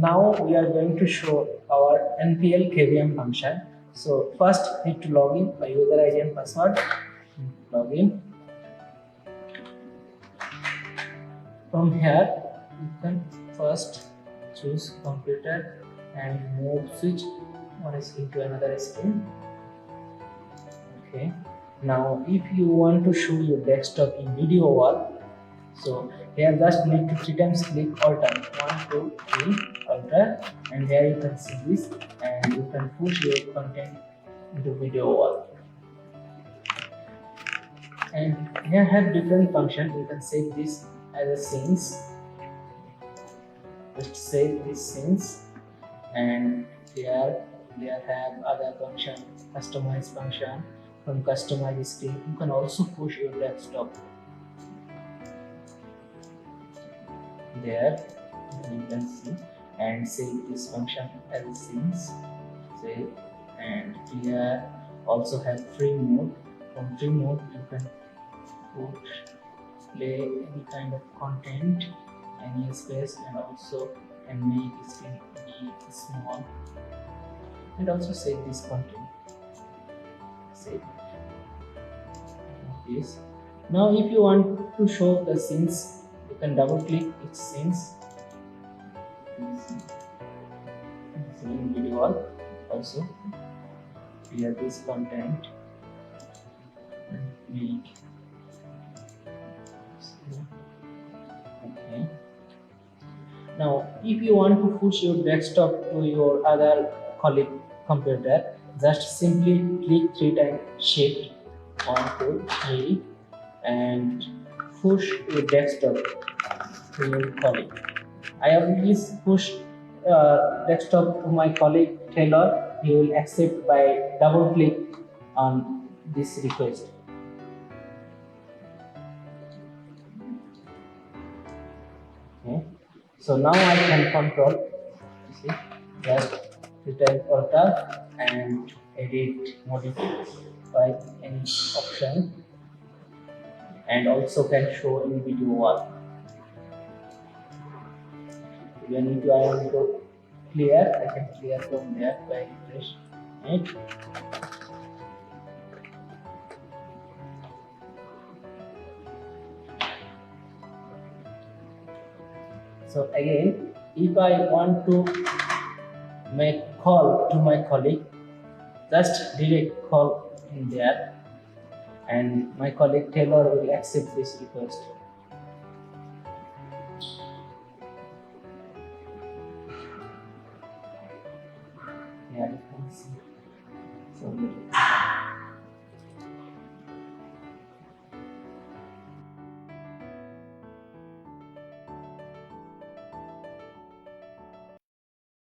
now we are going to show our NPL KVM function. So first need to log in by user ID and password. Login. From here you can first choose computer and move switch one screen to another screen. Okay. Now if you want to show your desktop in video wall, so here just need to 3 times click alter 1 2 3 alter, and here you can see this and you can push your content into video wall. And here have different function. You can save this as a scenes. Just save these scenes, and here have other function, customize function. From customize screen you can also push your desktop. There you can see and save this function as scenes. Save, and here also have free mode. From free mode you can play any kind of content, any space, and also can make screen big, small, and also save this content. Save this. Now if you want to show the scenes, you can double click each scenes. In video wall also clear this content and make. Okay. Now if you want to push your desktop to your other colleague computer, just simply click 3 times shift 1 2 3 and push your desktop to your colleague. I have already pushed desktop to my colleague Taylor. He will accept by double click on this request. Okay. So now I can control. You see, just return alter and edit, modify any option, and also can show in video wall. When I want to clear, I can clear from there by refresh it. So again, if I want to make call to my colleague, just direct call in there, and my colleague Taylor will accept this request. Yeah, you can see. So